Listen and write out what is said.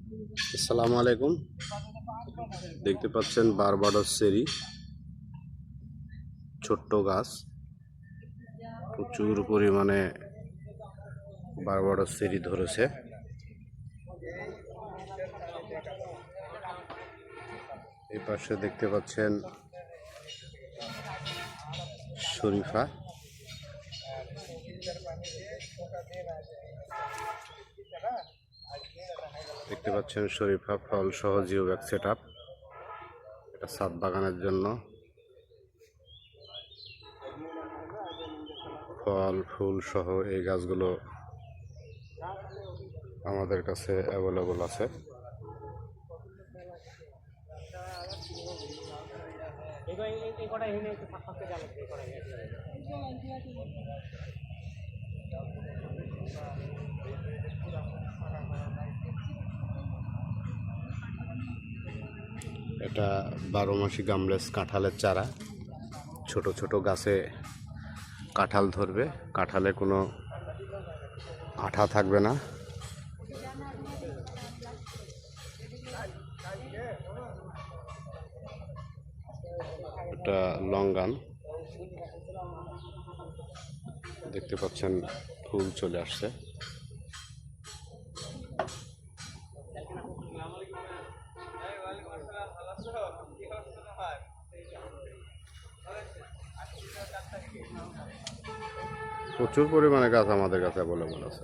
আসসালামু আলাইকুম। দেখতে পাচ্ছেন বারবাডোস চেরি, ছোট্ট গাছ, প্রচুর পরিমাণে বারবাডোস চেরি ধরেছে। এই পাশে দেখতে পাচ্ছেন শরীফা, দেখতে পাচ্ছেন শরীফা ফল সহ জিও ব্যাগ সেট আপ, এটা ছাদ বাগানের জন্য। ফল ফুল সহ এই গাছগুলো আমাদের কাছে অ্যাভেলেবল আছে। এটা 12 মাসি গামলেস কাঁঠালের চারা। ছোট ছোট গাছে কাঁঠাল ধরবে, কাঁঠালে কোনো আঠা থাকবে না। এটা লঙ্গান, দেখতে পাচ্ছেন ফুল চলে আসছে। প্রচুর পরিমাণে গাছ আমাদের কাছে অ্যাভেলেবল আছে।